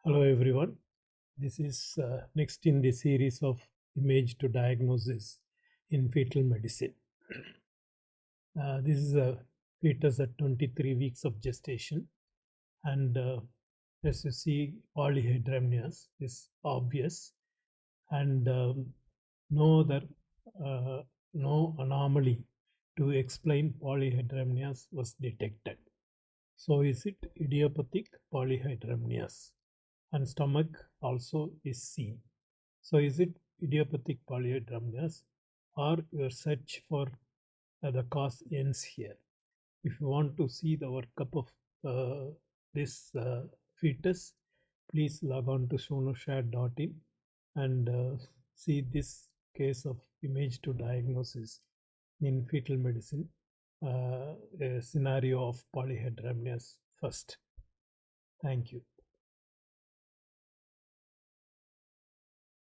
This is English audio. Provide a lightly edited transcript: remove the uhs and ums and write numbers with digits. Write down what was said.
Hello everyone. This is next in the series of image to diagnosis in fetal medicine. This is a fetus at 23 weeks of gestation, and as you see, polyhydramnios is obvious, and no other uh, no anomaly to explain polyhydramnios was detected. So, is it idiopathic polyhydramnios? And stomach also is seen. So, is it idiopathic polyhydramnios, or your search for the cause ends here? If you want to see the workup of this fetus, please log on to sonoshad.in and see this case of image to diagnosis in fetal medicine, a scenario of polyhydramnios first. Thank you.